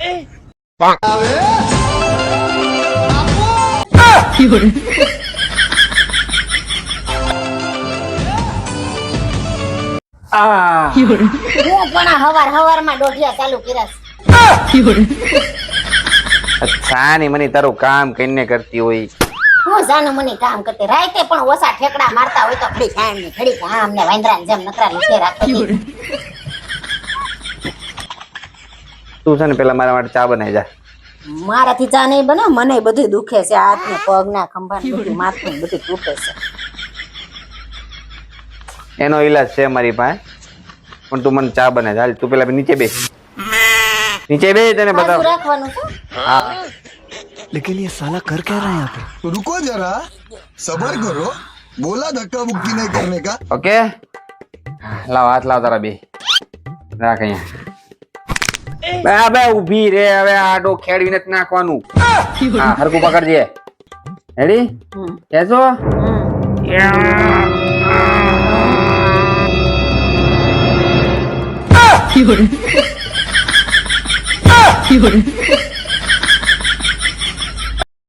હું પણ હવારમાં દોઢિયા ચાલુ કર્યા અચ્છા ની મને તારું કામ કઈને કરતી હોય. હું જાનું મને કામ કરતી રાતે પણ ઓછા ઠેકડા મારતા હોય તો ઘડી કામ ને ઘડી કામ ને વાંદરા જેમ નકરા લીધે રાખતી. તું છે ને પેલા મારા માટે ચા બનાવી જા. મારાથી ચા નહીં બને, મને બધું દુખે છે, હાથ ને પગ ના ખંભા ને બધું માથું ને બધું તૂટે છે. એનો ઈલાજ છે મારી પાસે, પણ તું મને ચા બનાવી હાલ. તું પેલા નીચે બેસ, નીચે બે, તને પાછું બતાવ. રાખવાનું છે. હા लेकिन ये साला कर क्या रहा है यहाँ पे? रुको जरा, सबर करो, बोला धक्का मुक्की नहीं करने का. ઓકે, લાવ હાથ લાવ તારા બે, રાખ અહીંયા. બે ઊભી રે, હવે આડો ખેડવીને જ નાખવાનું. હા હરકું પકડજે. રેડી? કેસો? Fiore.